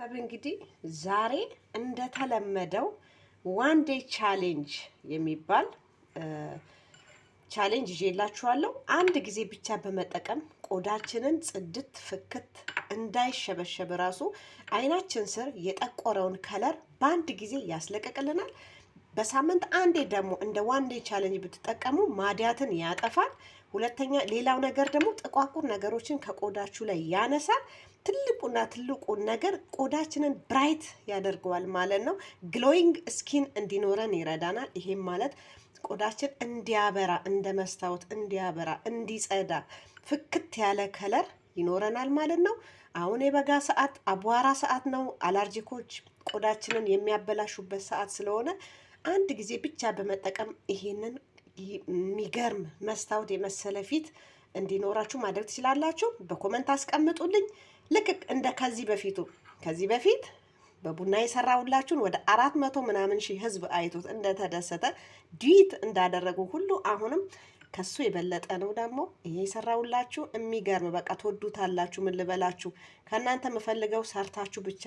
ቤተሰብ እንግዲህ ዛሬ እንደተለመደው ዋን ዴይ ቻሌንጅ የሚባል ቻሌንጅ ይዤላችኋለሁ። አንድ ጊዜ ብቻ በመጠቀም ቆዳችንን ጽድት ፍክት እንዳይሸበሸብ ራሱ አይናችን ስር የጠቆረውን ከለር በአንድ ጊዜ ያስለቀቅልናል። በሳምንት አንዴ ደግሞ እንደ ዋን ዴይ ቻሌንጅ ብትጠቀሙ ማዲያትን ያጠፋል። ሁለተኛ ሌላው ነገር ደግሞ ጥቋቁር ነገሮችን ከቆዳችሁ ላይ ያነሳል። ትልቁ ነገር ቆዳችንን ብራይት ያደርገዋል ማለት ነው። ግሎዊንግ ስኪን እንዲኖረን ይረዳናል። ይሄም ማለት ቆዳችን እንዲያበራ እንደ መስታወት እንዲያበራ እንዲጸዳ ፍክት ያለ ከለር ይኖረናል ማለት ነው። አሁን የበጋ ሰዓት አቧራ ሰዓት ነው። አለርጂኮች ቆዳችንን የሚያበላሹበት ሰዓት ስለሆነ አንድ ጊዜ ብቻ በመጠቀም ይሄንን የሚገርም መስታወት የመሰለ ፊት እንዲኖራችሁ ማድረግ ትችላላችሁ። በኮመንት አስቀምጡልኝ። ልክ እንደ ከዚህ በፊት በቡና የሰራሁላችሁን ወደ 400 ምናምን ሺህ ህዝብ አይቶት እንደተደሰተ ዲት እንዳደረጉ ሁሉ አሁንም ከሱ የበለጠ ነው ደግሞ ይሄ የሰራሁላችሁ። የሚገርም በቃ ትወዱታላችሁ። ምን ልበላችሁ፣ ከእናንተ የምፈልገው ሰርታችሁ ብቻ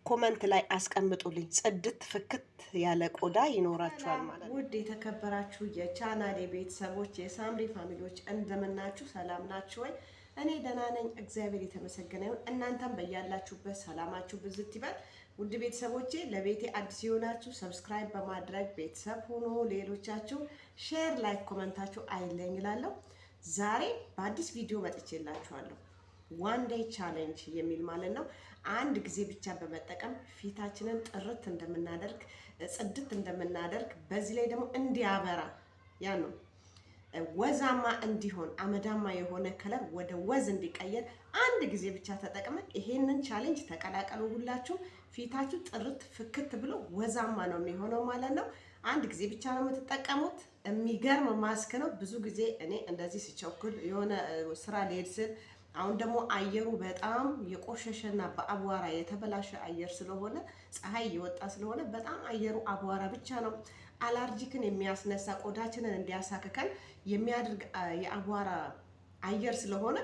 ኮመንት ላይ አስቀምጡልኝ። ጽድት ፍክት ያለ ቆዳ ይኖራችኋል ማለት ነው። ውድ የተከበራችሁ የቻናሌ ቤተሰቦች የሳምሪ ፋሚሊዎች እንደምናችሁ፣ ሰላም ናችሁ ወይ? እኔ ደህና ነኝ፣ እግዚአብሔር የተመሰገነ ይሁን። እናንተም በያላችሁበት ሰላማችሁ ብዝት ይበል። ውድ ቤተሰቦቼ ለቤቴ አዲስ የሆናችሁ ሰብስክራይብ በማድረግ ቤተሰብ ሆኖ ሌሎቻችሁ ሼር፣ ላይክ፣ ኮመንታችሁ አይለኝ እላለሁ። ዛሬ በአዲስ ቪዲዮ መጥቼላችኋለሁ። ዋን ዴይ ቻሌንጅ የሚል ማለት ነው። አንድ ጊዜ ብቻ በመጠቀም ፊታችንን ጥርት እንደምናደርግ ጽድት እንደምናደርግ በዚህ ላይ ደግሞ እንዲያበራ ያ ነው ወዛማ እንዲሆን አመዳማ የሆነ ከለር ወደ ወዝ እንዲቀየር አንድ ጊዜ ብቻ ተጠቅመን ይሄንን ቻሌንጅ ተቀላቀሉ። ሁላችሁ ፊታችሁ ጥርት ፍክት ብሎ ወዛማ ነው የሚሆነው ማለት ነው። አንድ ጊዜ ብቻ ነው የምትጠቀሙት። የሚገርም ማስክ ነው። ብዙ ጊዜ እኔ እንደዚህ ሲቸኩል የሆነ ስራ ልሄድ ስል አሁን ደግሞ አየሩ በጣም የቆሸሸና በአቧራ የተበላሸ አየር ስለሆነ ፀሐይ እየወጣ ስለሆነ በጣም አየሩ አቧራ ብቻ ነው። አለርጂክን የሚያስነሳ ቆዳችንን እንዲያሳክከን የሚያደርግ የአቧራ አየር ስለሆነ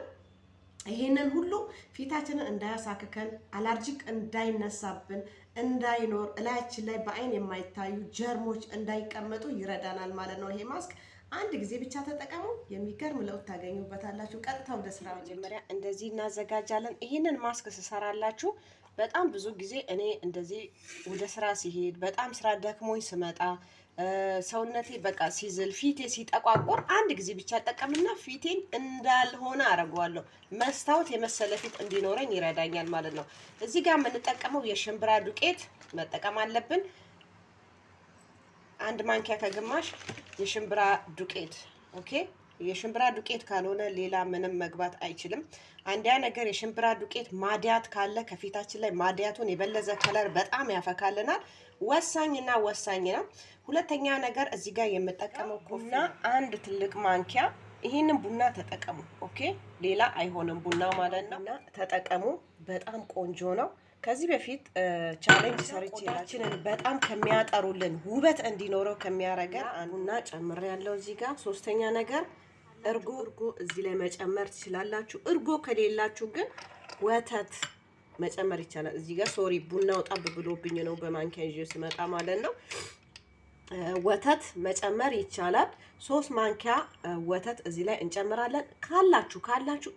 ይሄንን ሁሉ ፊታችንን እንዳያሳክከን አለርጂክ እንዳይነሳብን እንዳይኖር እላያችን ላይ በአይን የማይታዩ ጀርሞች እንዳይቀመጡ ይረዳናል ማለት ነው። ይሄ ማስክ አንድ ጊዜ ብቻ ተጠቀሙ። የሚገርም ለውጥ ታገኙበታላችሁ። ቀጥታ ወደ ስራ መጀመሪያ እንደዚህ እናዘጋጃለን። ይሄንን ማስክ ስሰራላችሁ በጣም ብዙ ጊዜ እኔ እንደዚህ ወደ ስራ ሲሄድ በጣም ስራ ደክሞኝ ስመጣ ሰውነቴ በቃ ሲዝል ፊቴ ሲጠቋቁር አንድ ጊዜ ብቻ ጠቀምና ፊቴን እንዳልሆነ አረጋዋለሁ። መስታወት የመሰለ ፊት እንዲኖረኝ ይረዳኛል ማለት ነው። እዚህ ጋር የምንጠቀመው የሽምብራ ዱቄት መጠቀም አለብን። አንድ ማንኪያ ከግማሽ የሽምብራ ዱቄት። ኦኬ፣ የሽምብራ ዱቄት ካልሆነ ሌላ ምንም መግባት አይችልም። አንዲያ ነገር የሽምብራ ዱቄት ማዲያት ካለ ከፊታችን ላይ ማዲያቱን የበለዘ ከለር በጣም ያፈካልናል። ወሳኝና ወሳኝ ነው። ሁለተኛ ነገር እዚህ ጋር የምጠቀመው ቡና አንድ ትልቅ ማንኪያ። ይሄንን ቡና ተጠቀሙ። ኦኬ፣ ሌላ አይሆንም ቡና ማለት ነው። እና ተጠቀሙ። በጣም ቆንጆ ነው። ከዚህ በፊት ቻሌንጅ ሰርቼላችንን በጣም ከሚያጠሩልን ውበት እንዲኖረው ከሚያረገን አንዱና ጨምር ያለው እዚህ ጋር። ሶስተኛ ነገር እርጎ እዚህ ላይ መጨመር ትችላላችሁ። እርጎ ከሌላችሁ ግን ወተት መጨመር ይቻላል። እዚህ ጋር ሶሪ ቡናው ጠብ ብሎብኝ ነው በማንኪያ ይዤ ስመጣ ማለት ነው። ወተት መጨመር ይቻላል። 3 ማንኪያ ወተት እዚህ ላይ እንጨምራለን። ካላችሁ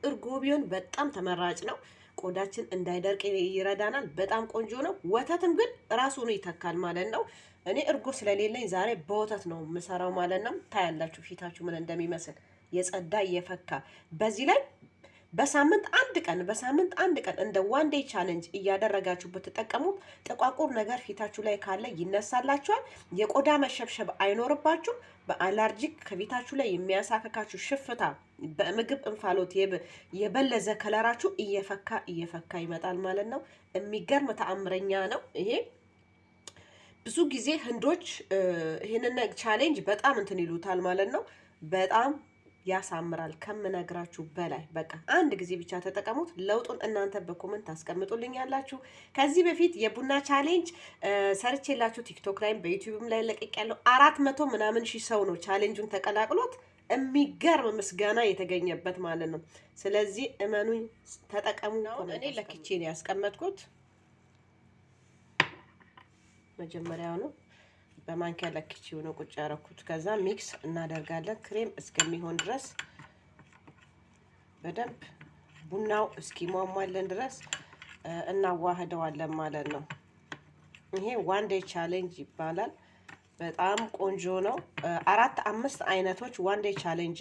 እርጎ ቢሆን በጣም ተመራጭ ነው። ቆዳችን እንዳይደርቅ ይረዳናል። በጣም ቆንጆ ነው። ወተትም ግን ራሱን ይተካል ማለት ነው። እኔ እርጎ ስለሌለኝ ዛሬ በወተት ነው የምሰራው ማለት ነው። ታያላችሁ ፊታችሁ ምን እንደሚመስል የጸዳ የፈካ። በዚህ ላይ በሳምንት አንድ ቀን እንደ ዋን ዴይ ቻሌንጅ እያደረጋችሁ ብትጠቀሙ ጥቋቁር ነገር ፊታችሁ ላይ ካለ ይነሳላችኋል። የቆዳ መሸብሸብ አይኖርባችሁ። በአለርጂክ ከፊታችሁ ላይ የሚያሳክካችሁ ሽፍታ፣ በምግብ እንፋሎት የበለዘ ከለራችሁ እየፈካ ይመጣል ማለት ነው። የሚገርም ተአምረኛ ነው ይሄ። ብዙ ጊዜ ህንዶች ይሄንን ቻሌንጅ በጣም እንትን ይሉታል ማለት ነው። በጣም ያሳምራል ከምነግራችሁ በላይ። በቃ አንድ ጊዜ ብቻ ተጠቀሙት። ለውጡን እናንተ በኮመንት አስቀምጡልኝ ያላችሁ። ከዚህ በፊት የቡና ቻሌንጅ ሰርቼላችሁ ቲክቶክ ላይም በዩቲዩብም ላይ ለቅቄያለሁ። 400 ምናምን ሺህ ሰው ነው ቻሌንጁን ተቀላቅሎት የሚገርም ምስጋና የተገኘበት ማለት ነው። ስለዚህ እመኑኝ ተጠቀሙ። እኔ ለኪቼ ነው ያስቀመጥኩት። መጀመሪያው ነው በማንኪያ ለክቼው ነው ቁጭ ያደረኩት። ከዛ ሚክስ እናደርጋለን ክሬም እስከሚሆን ድረስ በደንብ ቡናው እስኪሟሟልን ድረስ እናዋህደዋለን ማለት ነው። ይሄ ዋን ዴይ ቻሌንጅ ይባላል። በጣም ቆንጆ ነው። 4-5 አይነቶች ዋን ዴይ ቻሌንጅ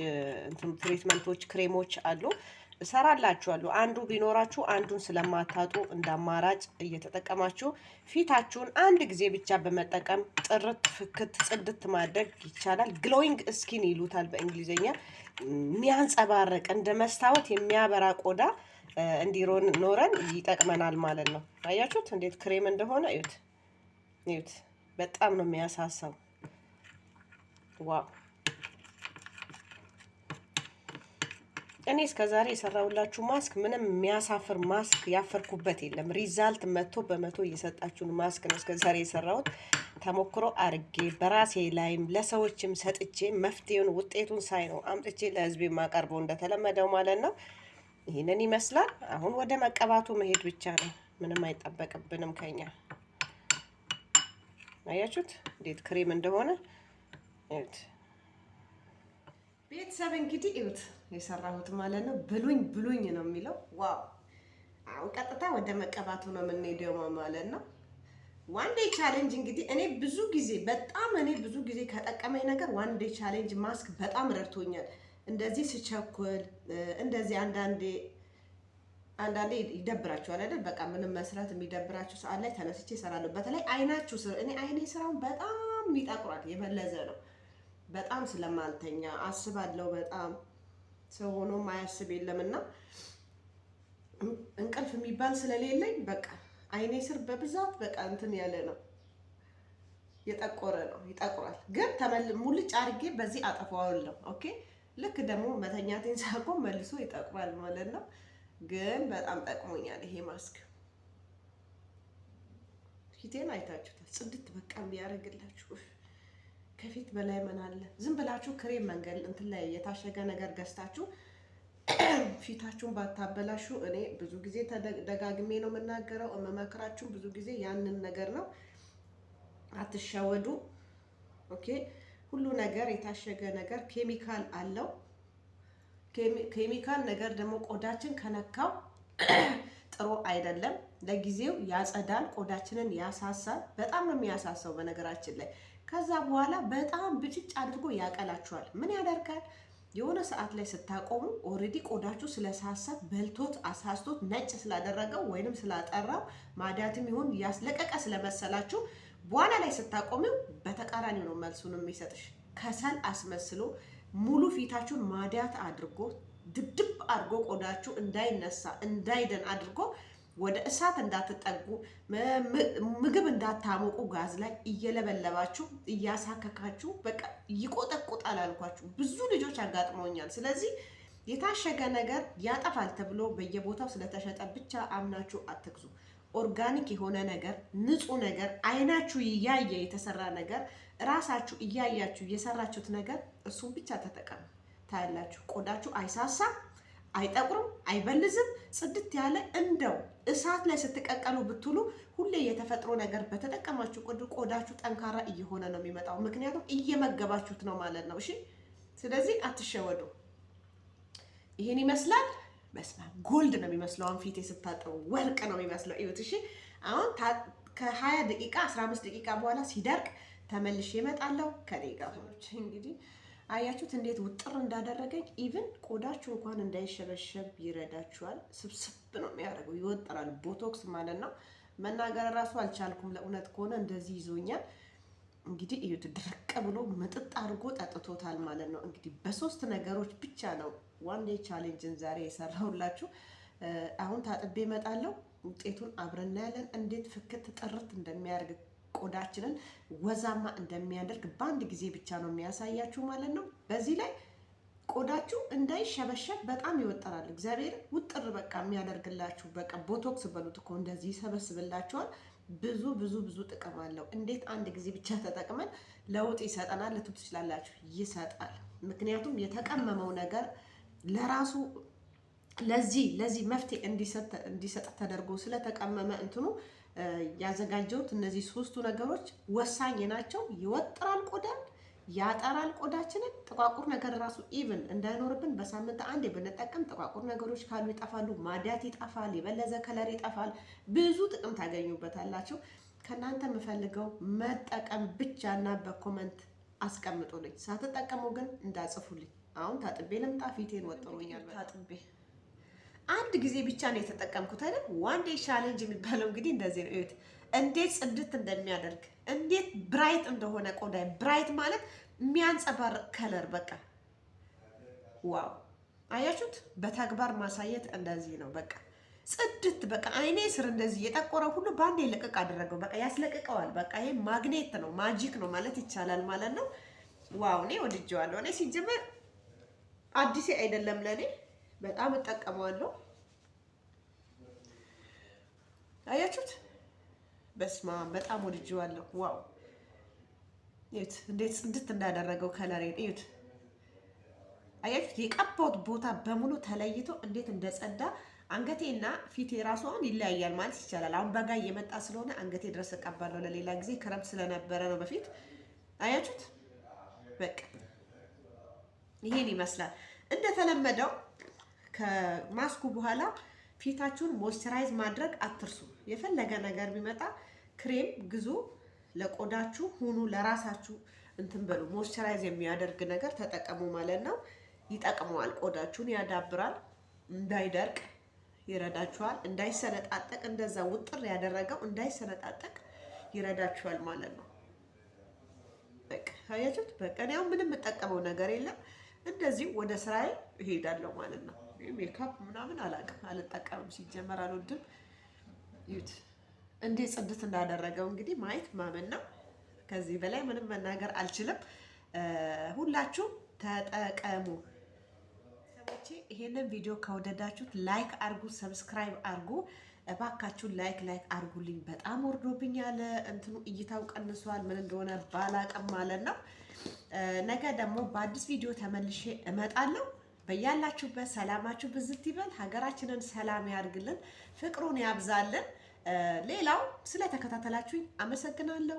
ትሪትመንቶች ክሬሞች አሉ። እሰራላችኋለሁ። አንዱ ቢኖራችሁ አንዱን ስለማታጡ እንደ አማራጭ እየተጠቀማችሁ ፊታችሁን አንድ ጊዜ ብቻ በመጠቀም ጥርት ፍክት ጽድት ማድረግ ይቻላል። ግሎዊንግ ስኪን ይሉታል በእንግሊዝኛ። የሚያንጸባርቅ እንደ መስታወት የሚያበራ ቆዳ እንዲኖረን ይጠቅመናል ማለት ነው። አያችሁት እንዴት ክሬም እንደሆነ እዩት፣ እዩት። በጣም ነው የሚያሳሳው። ዋው! እኔ እስከዛሬ የሰራሁላችሁ ማስክ ምንም የሚያሳፍር ማስክ ያፈርኩበት የለም። ሪዛልት 100% እየሰጣችሁን ማስክ ነው እስከዛሬ የሰራሁት። ተሞክሮ አርጌ በራሴ ላይም ለሰዎችም ሰጥቼ መፍትሄውን ውጤቱን ሳይ ነው አምጥቼ ለህዝብ የማቀርበው እንደተለመደው ማለት ነው። ይህንን ይመስላል። አሁን ወደ መቀባቱ መሄድ ብቻ ነው። ምንም አይጠበቅብንም ከኛ። አያችሁት እንዴት ክሬም እንደሆነ እዩት። ቤተሰብ እንግዲህ እዩት የሰራሁት ማለት ነው። ብሉኝ ብሉኝ ነው የሚለው። ዋው! አሁን ቀጥታ ወደ መቀባቱ ነው የምንሄደው ማለት ነው። ዋን ዴይ ቻሌንጅ እንግዲህ እኔ ብዙ ጊዜ ከጠቀመኝ ነገር ዋን ዴይ ቻሌንጅ ማስክ በጣም ረድቶኛል። እንደዚህ ስቸኩል እንደዚህ አንዳንዴ ይደብራችኋል አይደል? በቃ ምንም መስራት የሚደብራችሁ ሰዓት ላይ ተነስቼ እሰራለሁ። በተለይ አይናችሁ ስር እኔ አይኔ ስራውን በጣም ይጠቁራል፣ የበለዘ ነው። በጣም ስለማልተኛ አስባለሁ። በጣም ሰው ሆኖ ማያስብ የለምና እንቅልፍ የሚባል ስለሌለኝ በቃ አይኔ ስር በብዛት በቃ እንትን ያለ ነው፣ የጠቆረ ነው፣ ይጠቁራል። ግን ሙልጭ አድርጌ በዚህ አጠፋዋለሁ። ኦኬ። ልክ ደግሞ መተኛቴን ሳቆም መልሶ ይጠቁራል ማለት ነው። ግን በጣም ጠቅሞኛል ይሄ ማስክ። ፊቴን አይታችሁታል፣ ጽድት በቃ የሚያደርግላችሁ። ከፊት በላይ ምን አለ? ዝም ብላችሁ ክሬም መንገድ እንትን ላይ የታሸገ ነገር ገዝታችሁ ፊታችሁን ባታበላሹ። እኔ ብዙ ጊዜ ደጋግሜ ነው የምናገረው፣ የምመክራችሁ ብዙ ጊዜ ያንን ነገር ነው። አትሸወዱ። ኦኬ። ሁሉ ነገር የታሸገ ነገር ኬሚካል አለው። ኬሚካል ነገር ደግሞ ቆዳችን ከነካው ጥሩ አይደለም። ለጊዜው ያጸዳል፣ ቆዳችንን ያሳሳል። በጣም ነው የሚያሳሳው በነገራችን ላይ። ከዛ በኋላ በጣም ብጭጭ አድርጎ ያቀላችኋል። ምን ያደርጋል? የሆነ ሰዓት ላይ ስታቆሙ ኦልሬዲ ቆዳችሁ ስለሳሳ በልቶት አሳስቶት ነጭ ስላደረገው ወይንም ስላጠራው ማዲያትም ይሁን ያስለቀቀ ስለመሰላችሁ በኋላ ላይ ስታቆሚው በተቃራኒው ነው መልሱን የሚሰጥሽ። ከሰል አስመስሎ ሙሉ ፊታችሁን ማዲያት አድርጎ ድብድብ አድርጎ ቆዳችሁ እንዳይነሳ እንዳይደን አድርጎ ወደ እሳት እንዳትጠጉ ምግብ እንዳታሞቁ ጋዝ ላይ እየለበለባችሁ እያሳከካችሁ በቃ ይቆጠቁጣል አልኳችሁ። ብዙ ልጆች አጋጥመውኛል። ስለዚህ የታሸገ ነገር ያጠፋል ተብሎ በየቦታው ስለተሸጠ ብቻ አምናችሁ አትግዙ። ኦርጋኒክ የሆነ ነገር፣ ንጹህ ነገር፣ አይናችሁ እያየ የተሰራ ነገር፣ ራሳችሁ እያያችሁ የሰራችሁት ነገር እሱን ብቻ ተጠቀሙ። ታያላችሁ ቆዳችሁ አይሳሳም፣ አይጠቁርም፣ አይበልዝም። ጽድት ያለ እንደው እሳት ላይ ስትቀቀሉ ብትሉ ሁሌ የተፈጥሮ ነገር በተጠቀማችሁ ቆዳችሁ ጠንካራ እየሆነ ነው የሚመጣው። ምክንያቱም እየመገባችሁት ነው ማለት ነው። እሺ፣ ስለዚህ አትሸወዱ። ይሄን ይመስላል። በስመ አብ ጎልድ ነው የሚመስለው። አሁን ፊቴ ስታጠቡ ወርቅ ነው የሚመስለው። እዩት። እሺ፣ አሁን ከ20 ደቂቃ 15 ደቂቃ በኋላ ሲደርቅ ተመልሼ እመጣለሁ። ከኔ ጋር ሆኖች እንግዲህ አያችሁት እንዴት ውጥር እንዳደረገኝ። ኢቭን ቆዳችሁ እንኳን እንዳይሸበሸብ ይረዳችኋል። ስብስብ ነው የሚያደርገው፣ ይወጥራል። ቦቶክስ ማለት ነው። መናገር ራሱ አልቻልኩም። ለእውነት ከሆነ እንደዚህ ይዞኛል። እንግዲህ እዩት፣ ድርቅ ብሎ ምጥጥ አድርጎ ጠጥቶታል ማለት ነው። እንግዲህ በሶስት ነገሮች ብቻ ነው ዋን ዴይ ቻሌንጅን ዛሬ የሰራሁላችሁ። አሁን ታጥቤ እመጣለሁ። ውጤቱን አብረን እናያለን። እንዴት ፍክት ጥርት እንደሚያደርግ ቆዳችንን ወዛማ እንደሚያደርግ በአንድ ጊዜ ብቻ ነው የሚያሳያችሁ ማለት ነው። በዚህ ላይ ቆዳችሁ እንዳይሸበሸብ በጣም ይወጠራል። እግዚአብሔር ውጥር በቃ የሚያደርግላችሁ በቃ ቦቶክስ በሉት እኮ እንደዚህ ይሰበስብላችኋል። ብዙ ብዙ ብዙ ጥቅም አለው። እንዴት አንድ ጊዜ ብቻ ተጠቅመን ለውጥ ይሰጠናል ልትሉ ትችላላችሁ። ይሰጣል። ምክንያቱም የተቀመመው ነገር ለራሱ ለዚህ መፍትሄ እንዲሰጥ ተደርጎ ስለተቀመመ እንትኑ ያዘጋጀሁት እነዚህ ሶስቱ ነገሮች ወሳኝ ናቸው። ይወጥራል ቆዳን፣ ያጠራል ቆዳችንን። ጥቋቁር ነገር ራሱ ኢቭን እንዳይኖርብን በሳምንት አንዴ ብንጠቀም ጥቋቁር ነገሮች ካሉ ይጠፋሉ፣ ማዲያት ይጠፋል፣ የበለዘ ከለር ይጠፋል። ብዙ ጥቅም ታገኙበታላችሁ። ከእናንተ የምፈልገው መጠቀም ብቻና በኮመንት አስቀምጡልኝ። ሳትጠቀሙ ግን እንዳጽፉልኝ። አሁን ታጥቤ ልምጣ፣ ፊቴን ወጥሮኛል። ታጥቤ አንድ ጊዜ ብቻ ነው የተጠቀምኩት አይደል? ዋን ዴይ ቻሌንጅ የሚባለው እንግዲህ እንደዚህ ነው። እዩት እንዴት ጽድት እንደሚያደርግ፣ እንዴት ብራይት እንደሆነ ቆዳ። ብራይት ማለት የሚያንጸባርቅ ከለር በቃ ዋው! አያችሁት? በተግባር ማሳየት እንደዚህ ነው። በቃ ጽድት በቃ አይኔ ስር እንደዚህ የጠቆረ ሁሉ ባንዴ ለቀቅ አደረገው። በቃ ያስለቅቀዋል። በቃ ይሄ ማግኔት ነው፣ ማጂክ ነው ማለት ይቻላል ማለት ነው። ዋው! እኔ ወድጄዋለሁ። እኔ ሲጀመር አዲስ አይደለም ለኔ፣ በጣም እጠቀመዋለሁ። አያችሁት? በስማ በጣም ወድጄዋለሁ። ዋው! እዩት እንዴት ጽድት እንዳደረገው ከለሬን እዩት። አያችሁት? የቀባሁት ቦታ በሙሉ ተለይቶ እንዴት እንደጸዳ። አንገቴና ፊቴ ራሱ አሁን ይለያያል ማለት ይቻላል። አሁን በጋ እየመጣ ስለሆነ አንገቴ ድረስ እቀባለሁ። ለሌላ ጊዜ ክረምት ስለነበረ ነው በፊት። አያችሁት? በቃ ይሄን ይመስላል። እንደተለመደው ከማስኩ በኋላ ፊታችሁን ሞይስቸራይዝ ማድረግ አትርሱ። የፈለገ ነገር ቢመጣ ክሬም ግዙ፣ ለቆዳችሁ ሁኑ፣ ለራሳችሁ እንትን በሉ። ሞይስቸራይዝ የሚያደርግ ነገር ተጠቀሙ ማለት ነው። ይጠቅመዋል፣ ቆዳችሁን ያዳብራል፣ እንዳይደርቅ ይረዳችኋል፣ እንዳይሰነጣጠቅ። እንደዛ ውጥር ያደረገው እንዳይሰነጣጠቅ ይረዳችኋል ማለት ነው። በቃ አያችሁት? በቃ እኔ አሁን ምንም የምጠቀመው ነገር የለም። እንደዚህ ወደ ስራዬ እሄዳለሁ ማለት ነው። ሜካፕ ምናምን አላውቅም፣ አልጠቀምም፣ ሲጀመር አልወድም። ይዩት እንዴት ጽድት እንዳደረገው እንግዲህ ማየት ማመን ነው። ከዚህ በላይ ምንም መናገር አልችልም። ሁላችሁም ተጠቀሙ። ሰዎቼ ይሄንን ቪዲዮ ከወደዳችሁት ላይክ አርጉ፣ ሰብስክራይብ አርጉ። እባካችሁን ላይክ አርጉልኝ። በጣም ወርዶብኛል፣ እንትኑ እይታው ቀንሷል። ምን እንደሆነ ባላቅም ማለት ነው። ነገ ደግሞ በአዲስ ቪዲዮ ተመልሼ እመጣለሁ። በያላችሁበት ሰላማችሁ ብዝት ይበል። ሀገራችንን ሰላም ያድርግልን፣ ፍቅሩን ያብዛልን። ሌላው ስለተከታተላችሁኝ አመሰግናለሁ።